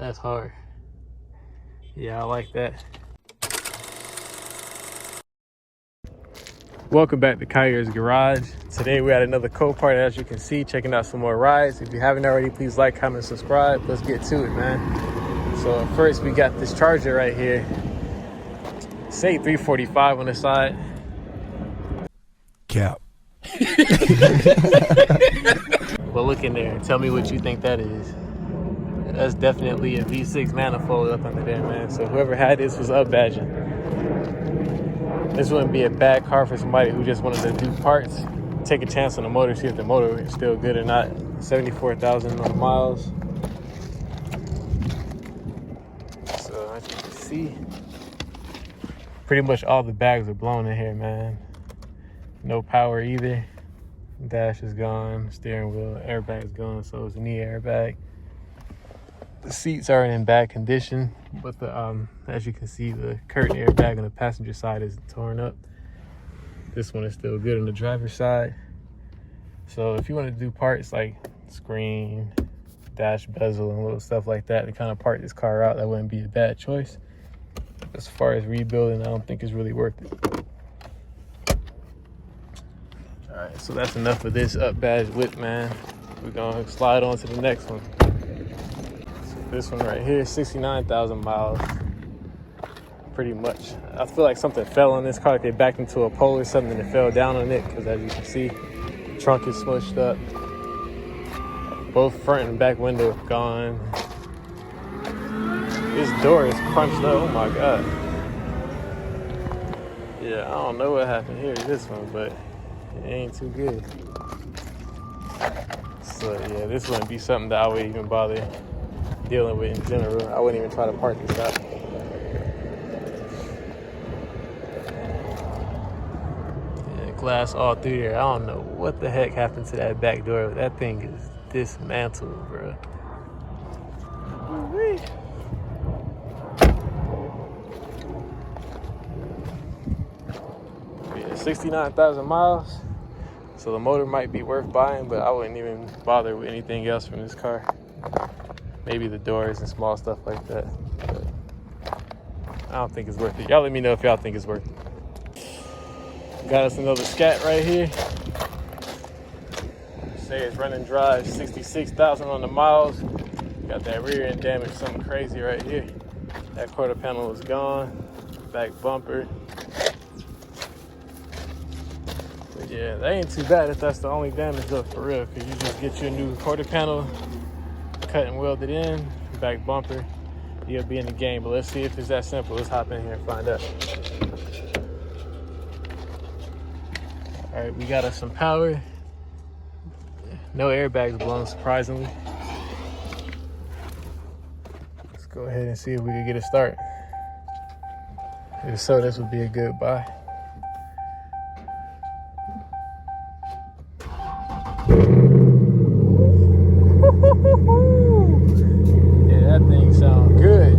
That's hard. Yeah, I like that. Welcome back to KHAIR'S Garage. Today we're at another Copart, as you can see, checking out some more rides. If you haven't already, please like, comment, subscribe. Let's get to it, man. So first we got this Charger right here. Say 345 on the side. Cap. But look in there and tell me what you think that is. That's definitely a V6 manifold up under there, man. So whoever had this was up badging. This wouldn't be a bad car for somebody who just wanted to do parts. Take a chance on the motor, see if the motor is still good or not. 74,000 on the miles. So as you can see, pretty much all the bags are blown in here, man. No power either. Dash is gone, steering wheel, airbag's gone, so it's a knee airbag. The seats aren't in bad condition, but the as you can see, the curtain airbag on the passenger side is torn up. This one is still good on the driver's side. So if you want to do parts like screen, dash bezel, and little stuff like that to kind of part this car out, that wouldn't be a bad choice. As far as rebuilding, I don't think it's really worth it. All right, so that's enough of this up badge whip, man. We're gonna slide on to the next one. This one right here, 69,000 miles, pretty much. I feel like something fell on this car, like they backed into a pole or something and it fell down on it, because as you can see, the trunk is smushed up. Both front and back window gone. This door is crunched up, oh my God. Yeah, I don't know what happened here to this one, but it ain't too good. So yeah, this wouldn't be something that I would even bother dealing with in general. I wouldn't even try to park this out. Yeah, glass all through there. I don't know what the heck happened to that back door. That thing is dismantled, bro. Yeah, 69,000 miles. So the motor might be worth buying, but I wouldn't even bother with anything else from this car. Maybe the doors and small stuff like that. But I don't think it's worth it. Y'all let me know if y'all think it's worth it. Got us another Scat right here. Say it's running dry, 66,000 on the miles. Got that rear end damage, something crazy right here. That quarter panel is gone. Back bumper. But yeah, that ain't too bad if that's the only damage though, for real. Cause you just get your new quarter panel, cut and weld it in, back bumper, you'll be in the game. But let's see if it's that simple. Let's hop in here and find out. All right, we got us some power. No airbags blown, surprisingly. Let's go ahead and see if we can get a start. If so, this would be a good buy. Yeah, that thing sounds good.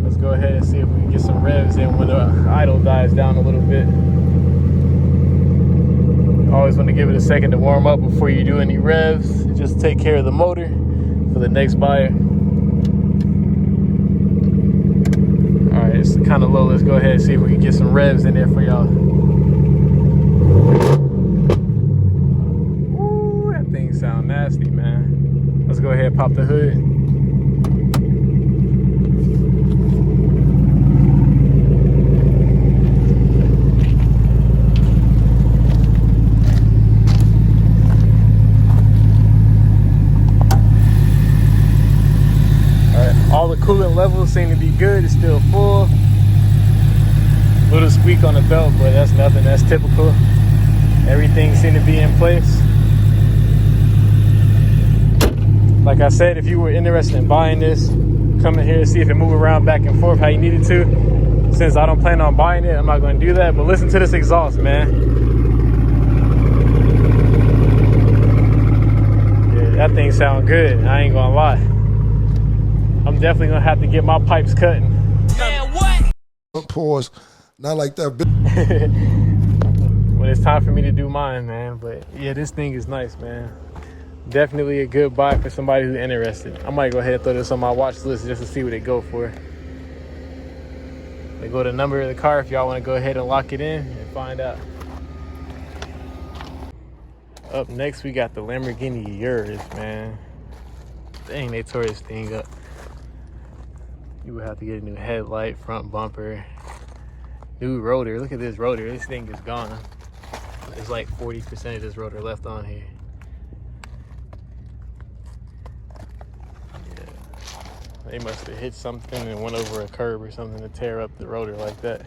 Let's go ahead and see if we can get some revs in when the idle dies down a little bit. Always want to give it a second to warm up before you do any revs. Just take care of the motor for the next buyer. All right, it's kind of low. Let's go ahead and see if we can get some revs in there for y'all. Sound nasty, man. Let's go ahead and pop the hood. Alright, all the coolant levels seem to be good. It's still full. Little squeak on the belt, but that's nothing. That's typical. Everything seemed to be in place. Like I said, if you were interested in buying this, come in here and see if it moves around back and forth how you need it to. Since I don't plan on buying it, I'm not going to do that. But listen to this exhaust, man. Yeah, that thing sounds good. I ain't going to lie. I'm definitely going to have to get my pipes cutting. Man, what? Pause. Not like that. When it's time for me to do mine, man. But yeah, this thing is nice, man. Definitely a good buy for somebody who's interested. I might go ahead and throw this on my watch list just to see what they go for. They go to the number of the car if y'all want to go ahead and lock it in and find out. Up next, we got the Lamborghini KHAIR'S, man. Dang, they tore this thing up. You would have to get a new headlight, front bumper, new rotor. Look at this rotor. This thing is gone. There's like 40% of this rotor left on here. Yeah. They must have hit something and went over a curb or something to tear up the rotor like that.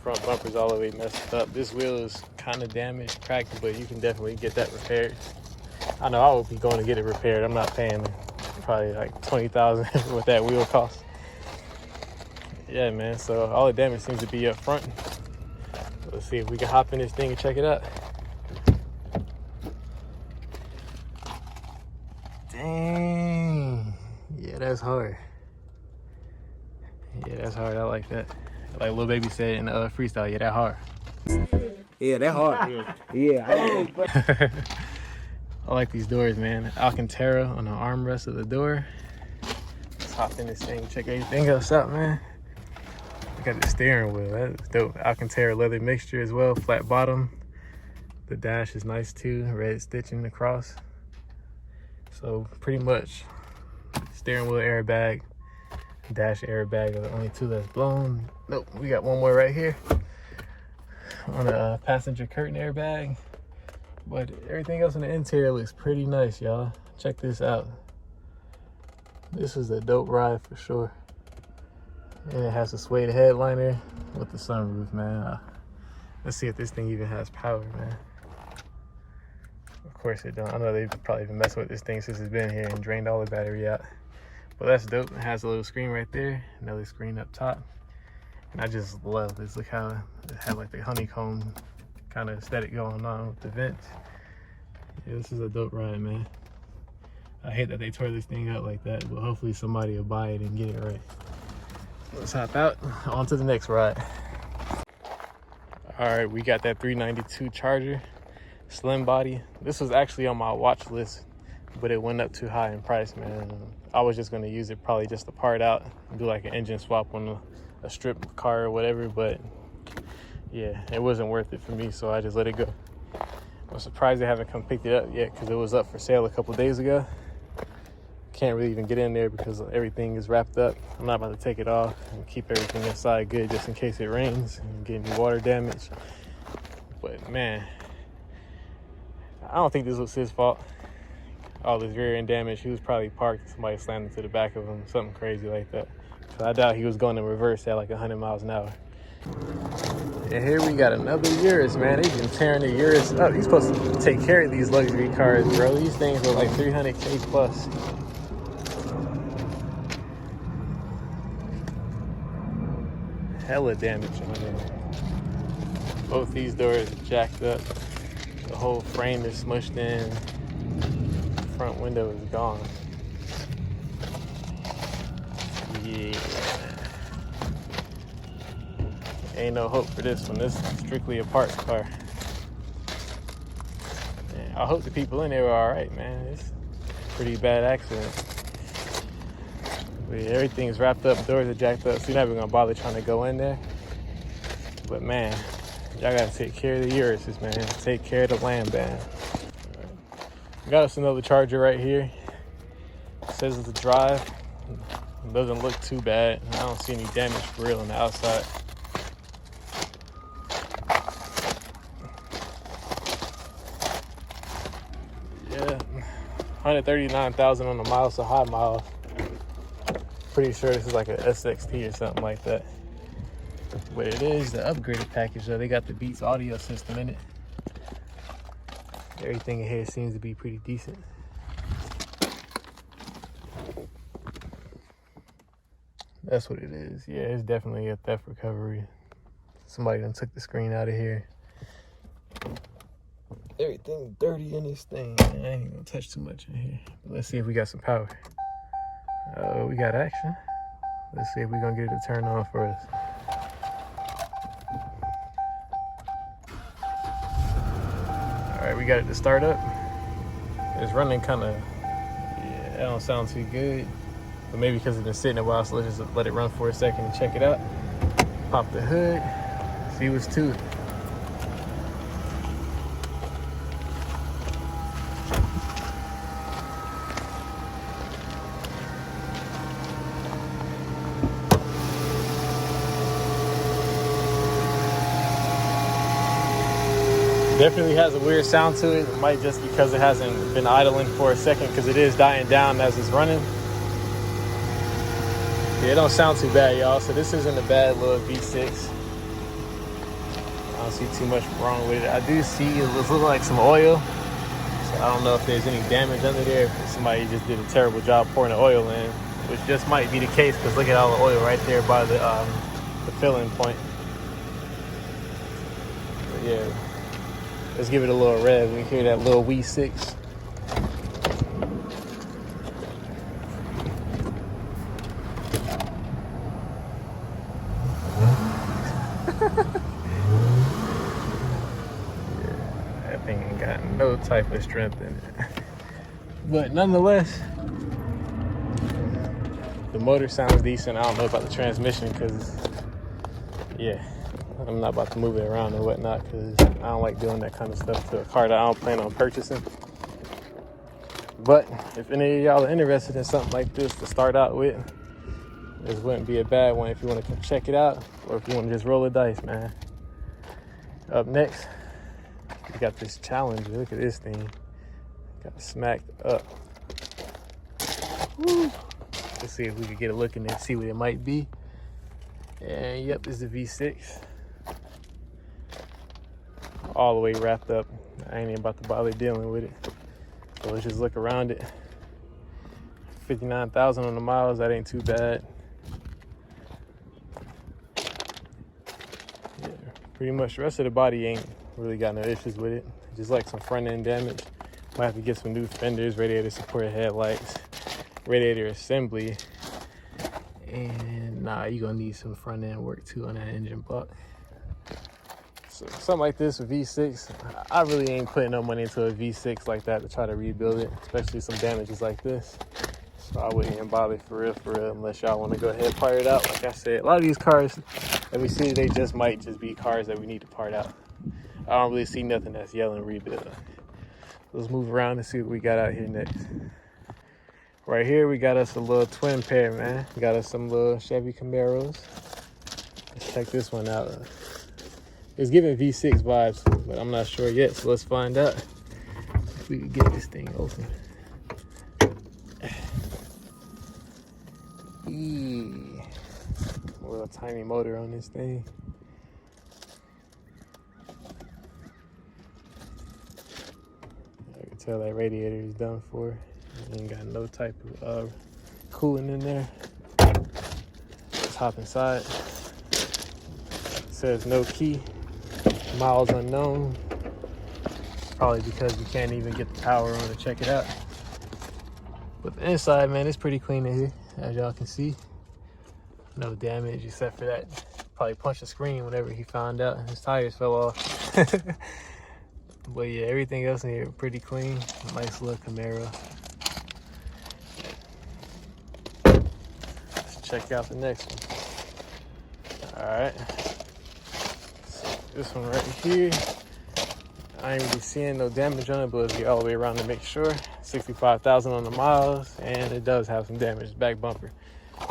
Front bumper's all the way messed up. This wheel is kind of damaged, cracked, but you can definitely get that repaired. I know I would be going to get it repaired. I'm not paying probably like $20,000 what that wheel costs. Yeah, man, so all the damage seems to be up front. Let's see if we can hop in this thing and check it out. Dang. Yeah, that's hard. Yeah, that's hard. I like that. Like Lil Baby said in freestyle, yeah, that hard. Yeah, that hard. Yeah. I like these doors, man. Alcantara on the armrest of the door. Let's hop in this thing, check everything else out, man. We got the steering wheel. That's dope. Alcantara leather mixture as well, flat bottom. The dash is nice too, red stitching across. So pretty much steering wheel airbag, dash airbag are the only two that's blown. Nope, we got one more right here on the passenger curtain airbag. But everything else in the interior looks pretty nice, y'all. Check this out. This is a dope ride for sure. And it has a suede headliner with the sunroof, man. Let's see if this thing even has power, man. Of course it don't. I know they've probably been messing with this thing since it's been here and drained all the battery out. But that's dope. It has a little screen right there, another screen up top. And I just love this. Look how it had like the honeycomb kind of aesthetic going on with the vents. Yeah, this is a dope ride, man. I hate that they tore this thing up like that, but hopefully somebody will buy it and get it right. Let's hop out, on to the next ride. All right, we got that 392 Charger, slim body. This was actually on my watch list, but it went up too high in price, man. I was just gonna use it probably just to part out, do like an engine swap on a strip car or whatever, but yeah, it wasn't worth it for me, so I just let it go. I'm surprised they haven't come picked it up yet because it was up for sale a couple days ago. Can't really even get in there because everything is wrapped up. I'm not about to take it off and keep everything inside good just in case it rains and get any water damage. But man, I don't think this was his fault. All this rear end damage, he was probably parked and somebody slammed into the back of him, something crazy like that. So I doubt he was going to reverse at like 100 miles an hour. And here we got another KHAIR'S, man. They've been tearing the KHAIR'S up. You're supposed to take care of these luxury cars, bro. These things are like 300K plus. Hella damage on there. Both these doors are jacked up. The whole frame is smushed in. The front window is gone. Yeah. Ain't no hope for this one. This is strictly a parts car. Man, I hope the people in there were all right, man. It's a pretty bad accident. But yeah, everything's wrapped up, doors are jacked up, so you're never gonna bother trying to go in there. But man, y'all gotta take care of the KHAIR'S, man. Take care of the Lamb band. Right. Got us another Charger right here. It says it's a drive. It doesn't look too bad. I don't see any damage for real on the outside. Yeah, 139,000 on the miles, so high miles. Pretty sure this is like a SXT or something like that. But it is the upgraded package though. They got the Beats audio system in it. Everything in here seems to be pretty decent. That's what it is. Yeah, it's definitely a theft recovery. Somebody done took the screen out of here. Everything dirty in this thing. Man, I ain't gonna touch too much in here. But let's see if we got some power. We got action. Let's see if we're gonna get it to turn on for us. All right, we got it to start up. It's running kind of, yeah, that don't sound too good. But maybe because it's been sitting a while, so let's just let it run for a second and check it out. Pop the hood, see what's to it. Definitely has a weird sound to it. It might just because it hasn't been idling for a second, because it is dying down as it's running. Yeah, it don't sound too bad, y'all. So this isn't a bad little V6. I don't see too much wrong with it. I do see it looks like some oil. So I don't know if there's any damage under there, if somebody just did a terrible job pouring the oil in, which just might be the case, because look at all the oil right there by the filling point. But yeah. Let's give it a little rev. We hear that little V6. Yeah, that thing ain't got no type of strength in it. But nonetheless, the motor sounds decent. I don't know about the transmission, because, yeah, I'm not about to move it around and whatnot, because I don't like doing that kind of stuff to a car that I don't plan on purchasing. But if any of y'all are interested in something like this to start out with, this wouldn't be a bad one if you want to come check it out, or if you want to just roll the dice, man. Up next, we got this Challenger. Look at this thing. Got smacked up. Woo. Let's see if we can get a look in there, see what it might be. And yep, this is the V6. All the way wrapped up. I ain't even about to bother dealing with it. So let's just look around it. 59,000 on the miles, that ain't too bad. Yeah, pretty much the rest of the body ain't really got no issues with it. Just like some front end damage. Might have to get some new fenders, radiator support headlights, radiator assembly. And nah, you're gonna need some front end work too on that engine block. So something like this with V6, I really ain't putting no money into a V6 like that to try to rebuild it, especially some damages like this. So I wouldn't even bother for real, unless y'all want to go ahead and part it out. Like I said, a lot of these cars that we see, they just might just be cars that we need to part out. I don't really see nothing that's yelling rebuild. Let's move around and see what we got out here next. Right here, we got us a little twin pair, man. We got us some little Chevy Camaros. Let's check this one out. It's giving V6 vibes, but I'm not sure yet, so let's find out if we can get this thing open. A little tiny motor on this thing. I can tell that radiator is done for. Ain't got no type of cooling in there. Let's hop inside. It says no key. Miles unknown. Probably because we can't even get the power on to check it out. But the inside, man, it's pretty clean in here, as y'all can see. No damage except for that. Probably punched the screen whenever he found out his tires fell off. But yeah, everything else in here pretty clean. Nice little Camaro. Let's check out the next one. All right. This one right here, I ain't really seeing no damage on it, but let's get all the way around to make sure. 65,000 on the miles, and it does have some damage. Back bumper,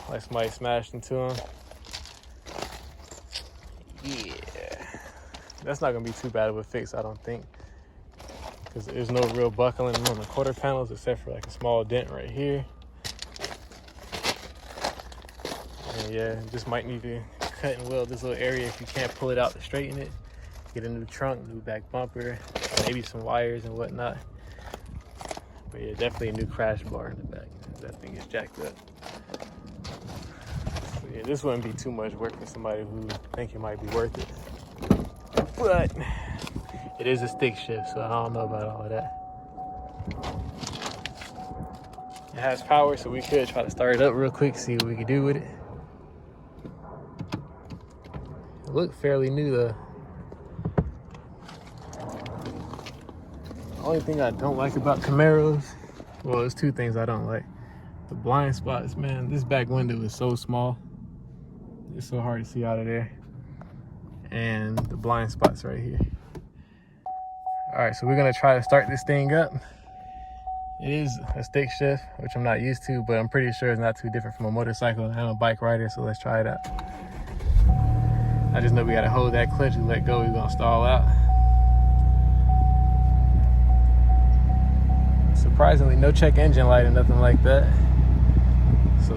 like somebody smashed into him. Yeah, that's not gonna be too bad of a fix, I don't think, because there's no real buckling on the quarter panels except for like a small dent right here. And yeah, just might need to cut and weld this little area if you can't pull it out to straighten it. Get a new trunk, new back bumper, maybe some wires and whatnot. But yeah, definitely a new crash bar in the back. That thing is jacked up. So yeah, this wouldn't be too much work for somebody who think it might be worth it. But it is a stick shift, so I don't know about all of that. It has power, so we could try to start it up real quick, see what we can do with it. It looked fairly new though. only thing I don't like about Camaros, well, there's two things I don't like. The blind spots, man. This back window is so small. It's so hard to see out of there. And the blind spots right here. All right, so we're gonna try to start this thing up. It is a stick shift, which I'm not used to, but I'm pretty sure it's not too different from a motorcycle. I'm a bike rider, so let's try it out. I just know we gotta hold that clutch and let go. We're gonna stall out. Surprisingly, no check engine light or nothing like that. So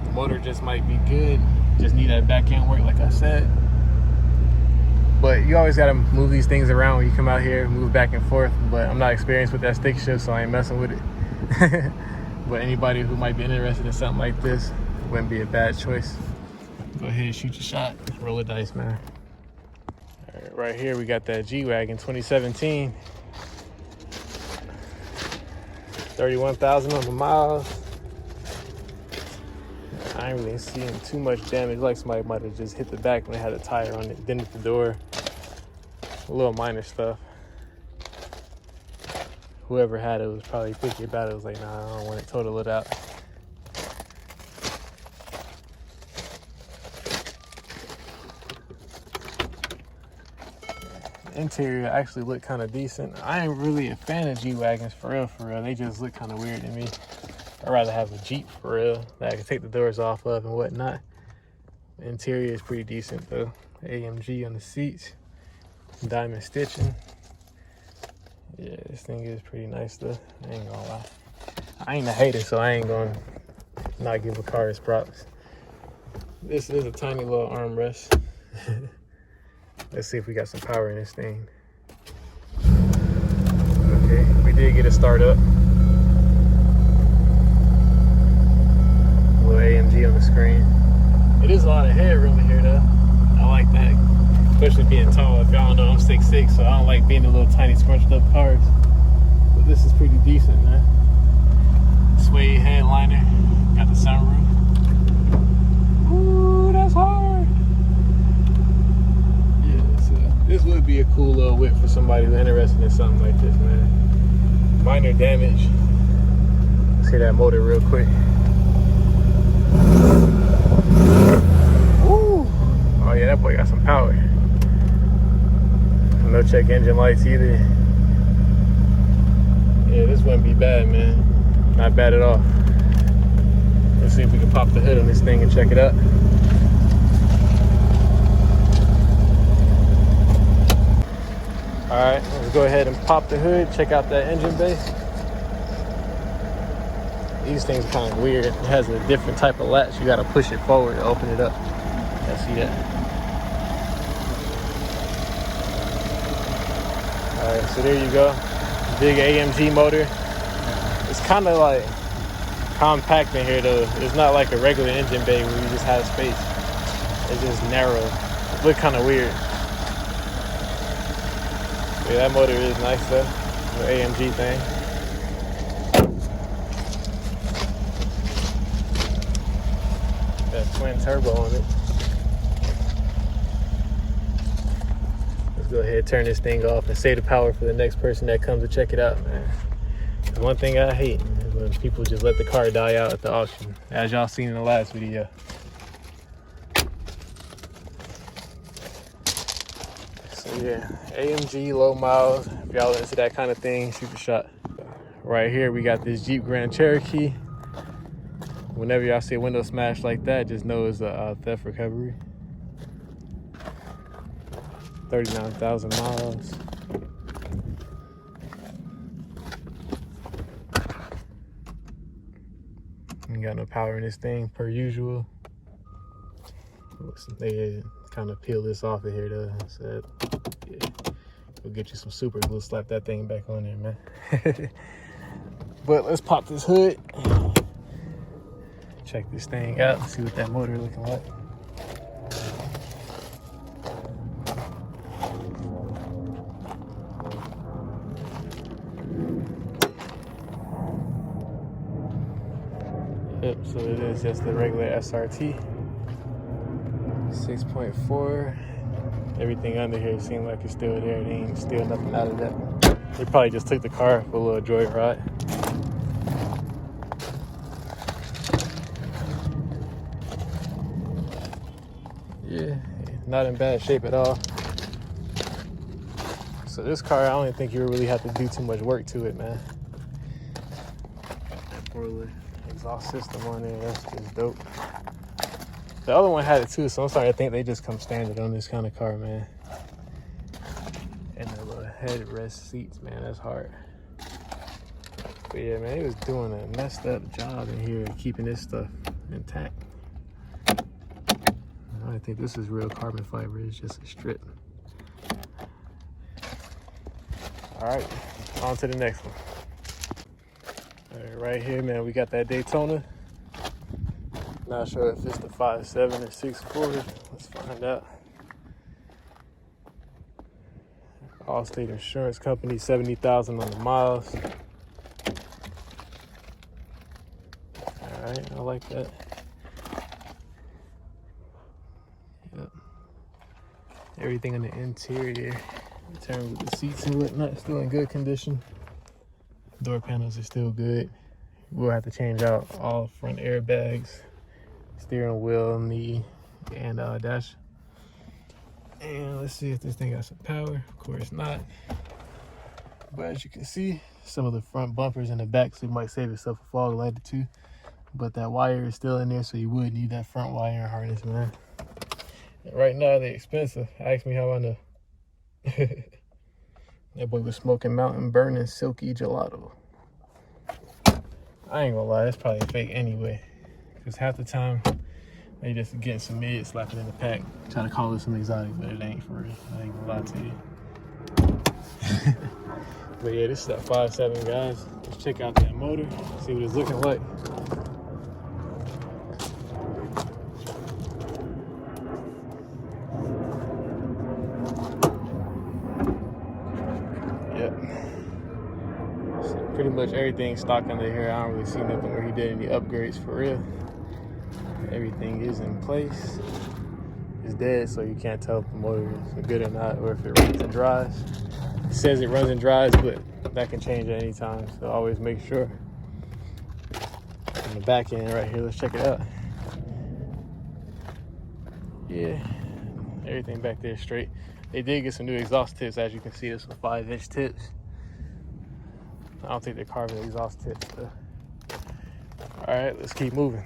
the motor just might be good. Just need that back end work, like I said. But you always gotta move these things around when you come out here, move back and forth. But I'm not experienced with that stick shift, so I ain't messing with it. But anybody who might be interested in something like this, wouldn't be a bad choice. Go ahead and shoot your shot. Roll the dice, man. All right, right here we got that G-Wagon 2017. 31,000 on the miles. I ain't really seeing too much damage. Like somebody might have just hit the back when they had a tire on it, dented the door. A little minor stuff. Whoever had it was probably picky about it. It was like, nah, I don't want it, total it out. The interior actually looked kind of decent. I ain't really a fan of G-Wagons, for real. They just look kind of weird to me. I'd rather have a Jeep, for real, that I can take the doors off of and whatnot. The interior is pretty decent though. AMG on the seats, diamond stitching. Yeah, this thing is pretty nice though. I ain't gonna lie. I ain't a hater, so I ain't gonna not give a car its props. This is a tiny little armrest. Let's see if we got some power in this thing. Okay, we did get a start up. Little AMG on the screen. It is a lot of headroom in here though. I like that, especially being tall. If y'all don't know, I'm 6'6", so I don't like being in little tiny scrunched up cars. But this is pretty decent, man. Suede headliner, got the sunroof. Ooh, that's hard. Yeah, so this would be a cool little whip for somebody who's interested in something like this, man. Minor damage. Let's hear that motor real quick. Ooh. Oh yeah, that boy got some power. No check engine lights either. Yeah, this wouldn't be bad, man. Not bad at all. Let's see if we can pop the hood on this thing and check it out. All right, let's go ahead and pop the hood, check out that engine bay. These things are kind of weird. It has a different type of latch. You got to push it forward to open it up. I see that. All right, so there you go. Big AMG motor. It's kind of like compact in here though. It's not like a regular engine bay where you just have space. It's just narrow. It looks kind of weird. Yeah, that motor is nice though. The AMG thing. Got twin turbo on it. Let's go ahead and turn this thing off and save the power for the next person that comes to check it out, man. One thing I hate is when people just let the car die out at the auction, as y'all seen in the last video. So yeah, AMG low miles. If y'all into that kind of thing, shoot the shot. Right here we got this Jeep Grand Cherokee. Whenever y'all see a window smash like that, just know it's a theft recovery. 39,000 miles. Ain't got no power in this thing per usual. They kind of peel this off of here though. So yeah, we'll get you some super glue, slap that thing back on there, man. But let's pop this hood. Check this thing out, see what that motor looking like. Yep, so it is just the regular SRT. 6.4. Everything under here seems like it's still there. They ain't steal nothing out of that. He probably just took the car for a little joyride. Yeah, not in bad shape at all. So this car, I don't think you really have to do too much work to it, man. That poor little exhaust system on there, that's just dope. The other one had it too, so I'm starting to think they just come standard on this kind of car, man. And the little headrest seats, man, that's hard. But yeah, man, he was doing a messed up job in here keeping this stuff intact. I don't think this is real carbon fiber, it's just a strip. All right, on to the next one. All right, right here, man, we got that Daytona. Not sure if it's the 5.7 or 6.4. Let's find out. Allstate Insurance Company, 70,000 on the miles. All right, I like that. Yep. Everything in the interior, in terms of the seats and whatnot, still in good condition. Door panels are still good. We'll have to change out all front airbags, steering wheel, knee, and dash. And let's see if this thing got some power. Of course not. But as you can see, some of the front bumpers in the back, so you might save yourself a fog light or two. But that wire is still in there, so you would need that front wire and harness, man. And right now, they're expensive. Ask me how I know. That boy was smoking Mountain Burning Silky Gelato. I ain't gonna lie, that's probably fake anyway. Because half the time, they just getting some mid, slapping in the pack, trying to call it some exotic, but it ain't for real. I ain't gonna lie to you. But yeah, this is that 5.7, guys. Let's check out that motor, see what it's looking like. Yep. So pretty much everything stock under here. I don't really see nothing where he did any upgrades for real. Everything is in place. It's dead, so you can't tell if the motor is good or not, or if it runs and dries. It says it runs and dries, but that can change at any time, so always make sure. On the back end right here, let's check it out. Yeah, everything back there is straight. They did get some new exhaust tips, as you can see. This was 5-inch tips. I don't think they're carbon exhaust tips, though. All right, let's keep moving.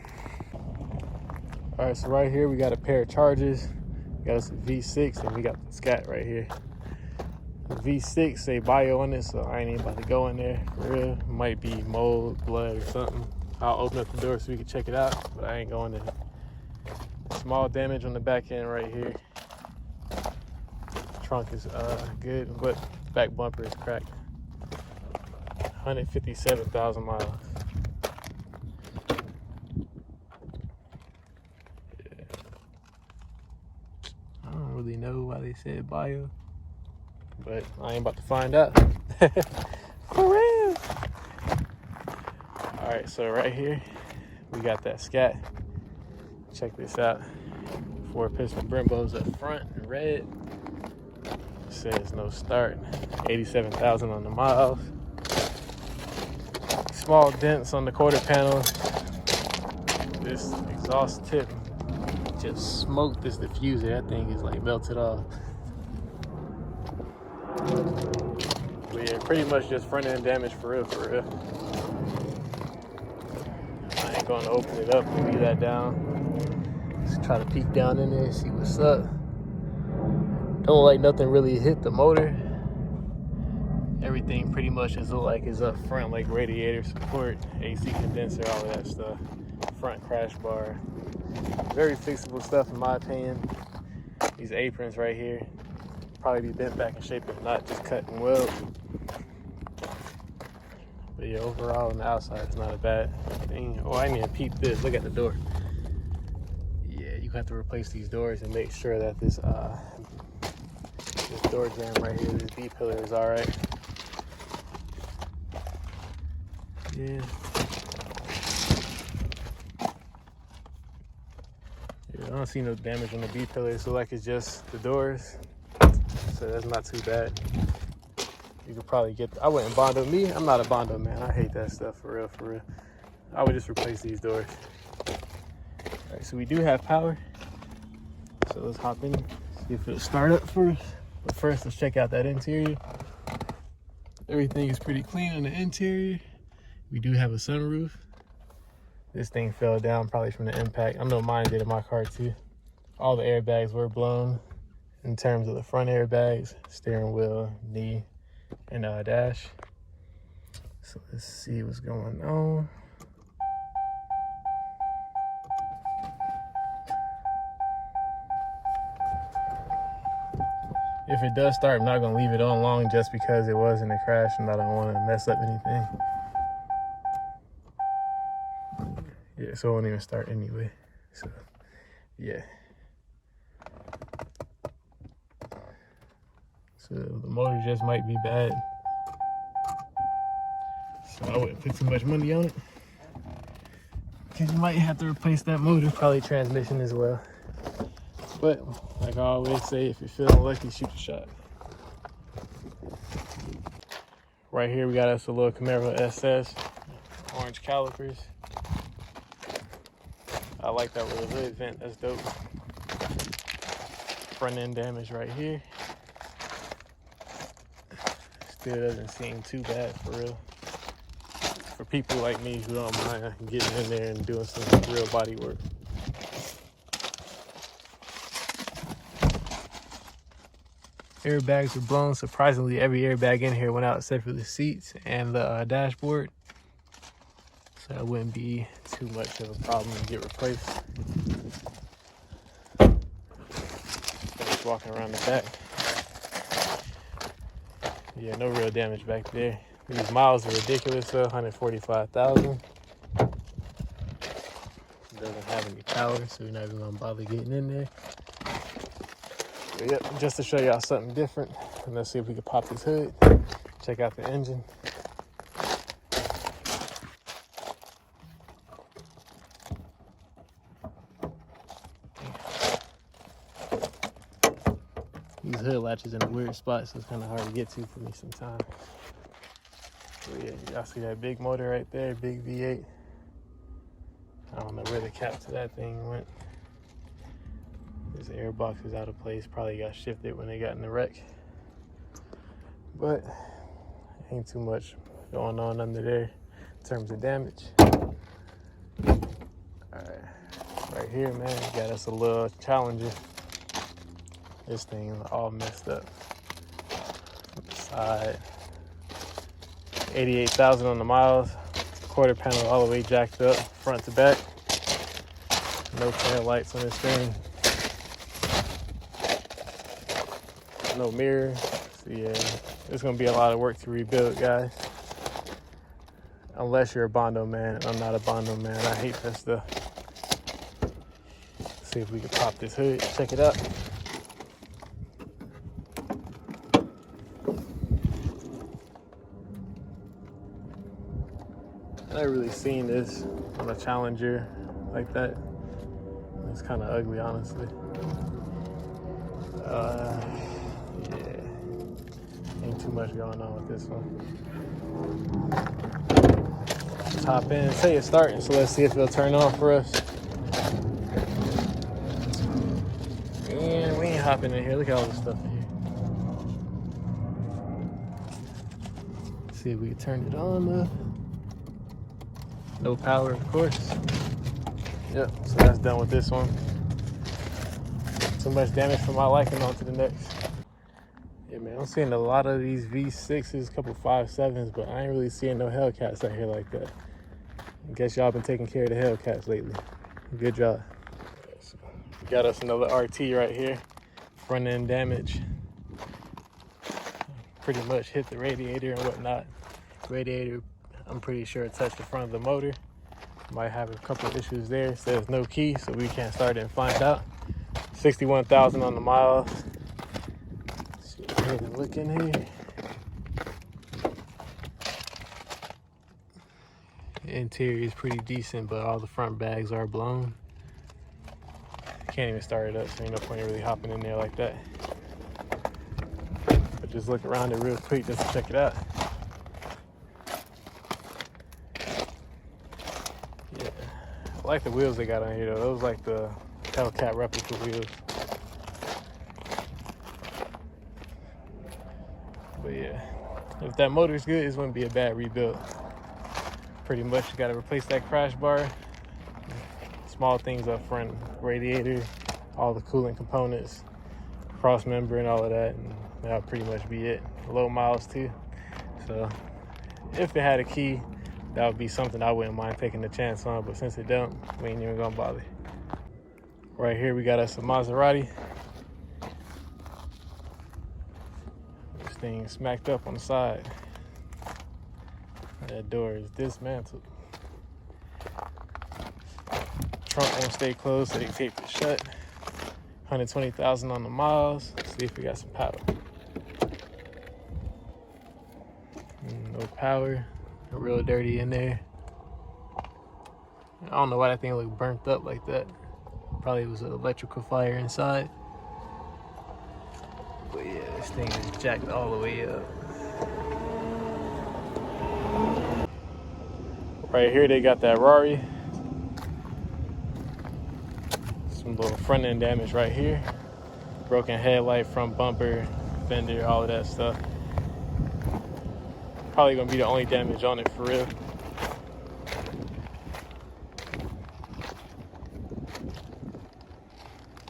All right, so right here we got a pair of chargers. We got us a V6 and we got the scat right here. The V6 say bio on it, so I ain't even about to go in there for real. It might be mold, blood, or something. I'll open up the door so we can check it out, but I ain't going there. Small damage on the back end right here. Trunk is good, but back bumper is cracked. 157,000 miles. Yeah. I don't really know why they said bio, but I ain't about to find out. For real. All right, so right here we got that scat. Check this out. 4-piston Brembos up front in red. It says no start. 87,000 on the miles. Small dents on the quarter panel. This exhaust tip just smoked this diffuser. That thing is like melted off. But yeah, pretty much just front end damage for real, for real. I ain't gonna open it up and leave that down. Just try to peek down in there, see what's up. Don't like nothing really hit the motor. Everything pretty much just look like is up front, like radiator support, AC condenser, all of that stuff. Front crash bar. Very fixable stuff in my opinion. These aprons right here probably be bent back in shape if not just cut and weld. But yeah, overall on the outside it's not a bad thing. Oh, I need to peep this. Look at the door. Yeah, you have to replace these doors and make sure that this door jamb right here, this B pillar is all right. Yeah. Yeah, I don't see no damage on the B pillar, so like it's just the doors. So that's not too bad. You could probably get, I wouldn't Bondo me. I'm not a Bondo man. I hate that stuff for real, for real. I would just replace these doors. All right, so we do have power. So let's hop in, see if it'll start up first. But first, let's check out that interior. Everything is pretty clean on the interior. We do have a sunroof. This thing fell down probably from the impact. I know mine did in my car too. All the airbags were blown in terms of the front airbags, steering wheel, knee, and dash. So let's see what's going on. If it does start, I'm not gonna leave it on long just because it was in a crash and I don't wanna mess up anything. Yeah, so it won't even start anyway. So, yeah. So the motor just might be bad. So I wouldn't put too much money on it. Because you might have to replace that motor, probably transmission as well. But like I always say, if you're feeling lucky, shoot your shot. Right here we got us a little Camaro SS, orange calipers. I like that little hood vent, that's dope. Front end damage right here. Still doesn't seem too bad for real. For people like me who don't mind getting in there and doing some real body work. Airbags were blown. Surprisingly, every airbag in here went out except for the seats and the dashboard. So that wouldn't be too much of a problem to get replaced. Just walking around the back. Yeah, no real damage back there. These miles are ridiculous though, 145,000. Doesn't have any power, so we're not even gonna bother getting in there. But yep, just to show y'all something different. And let's see if we can pop this hood. Check out the engine. These hood latches in a weird spot, so it's kind of hard to get to for me sometimes. So yeah, y'all see that big motor right there, big V8. I don't know where the cap to that thing went. This air box is out of place, probably got shifted when they got in the wreck. But ain't too much going on under there in terms of damage. Alright, right here, man, got us a little Challenger. This thing all messed up from the side. 88,000 on the miles. Quarter panel all the way jacked up, front to back. No tail lights on this thing. No mirror. So yeah, there's gonna be a lot of work to rebuild, guys. Unless you're a Bondo man, and I'm not a Bondo man. I hate that stuff. Let's see if we can pop this hood, check it out. I never really seen this on a Challenger like that. It's kind of ugly, honestly. Yeah, ain't too much going on with this one. Let's hop in, say it's starting, so let's see if it'll turn on for us. And we ain't hopping in here, look at all this stuff in here. Let's see if we can turn it on though. No power, of course. Yep, so that's done with this one. Too much damage for my liking, on to the next. Yeah, man, I'm seeing a lot of these V6s, a couple 5.7s, but I ain't really seeing no Hellcats out here like that. I guess y'all been taking care of the Hellcats lately. Good job. So, got us another RT right here. Front end damage. Pretty much hit the radiator and whatnot. Radiator, I'm pretty sure it touched the front of the motor. Might have a couple of issues there. It says no key, so we can't start it and find out. 61,000 on the miles. Let's go ahead and look in here. The interior is pretty decent, but all the front bags are blown. Can't even start it up, so ain't no point in really hopping in there like that. But just look around it real quick just to check it out. Yeah, I like the wheels they got on here though. Those like the Hellcat replica wheels. But yeah, if that motor's good, this wouldn't be a bad rebuild. Pretty much you gotta replace that crash bar. Small things up front, radiator, all the cooling components, cross member and all of that, and that'll pretty much be it. Low miles too. So if it had a key, that would be something I wouldn't mind taking a chance on, but since it don't, we ain't even gonna bother. Right here we got us a Maserati. This thing smacked up on the side. That door is dismantled. Trunk won't stay closed, so they taped it shut. 120,000 on the miles. Let's see if we got some power. No power. Real dirty in there. I don't know why that thing looked burnt up like that. Probably was an electrical fire inside. But yeah, this thing is jacked all the way up. Right here they got that Rari. Some little front end damage right here. Broken headlight, front bumper, fender, all of that stuff. Probably gonna be the only damage on it for real.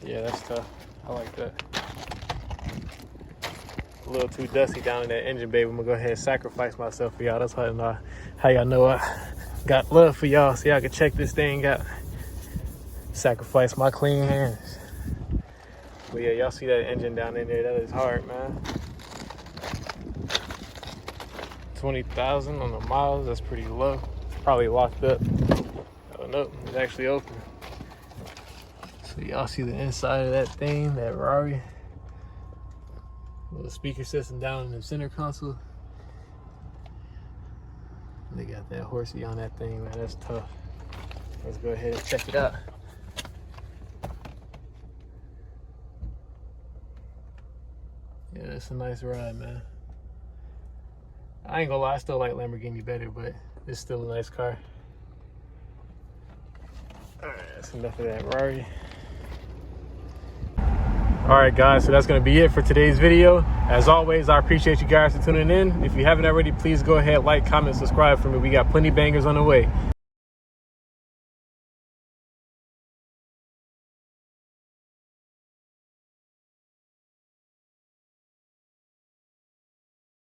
Yeah, that's tough. I like that. A little too dusty down in that engine bay. I'm gonna go ahead and sacrifice myself for y'all. That's how y'all know I got love for y'all, so y'all can check this thing out. Sacrifice my clean hands. But yeah, y'all see that engine down in there? That is hard, man. 20,000 on the miles. That's pretty low. Probably locked up. Oh no, it's actually open. So y'all see the inside of that thing, that Rari. Little speaker system down in the center console. They got that horsey on that thing, man. That's tough. Let's go ahead and check it out. Yeah, it's a nice ride, man. I ain't gonna lie, I still like Lamborghini better, but it's still a nice car. Alright, that's enough of that Rari. Alright guys, so that's gonna be it for today's video. As always, I appreciate you guys for tuning in. If you haven't already, please go ahead, like, comment, subscribe for me. We got plenty bangers on the way.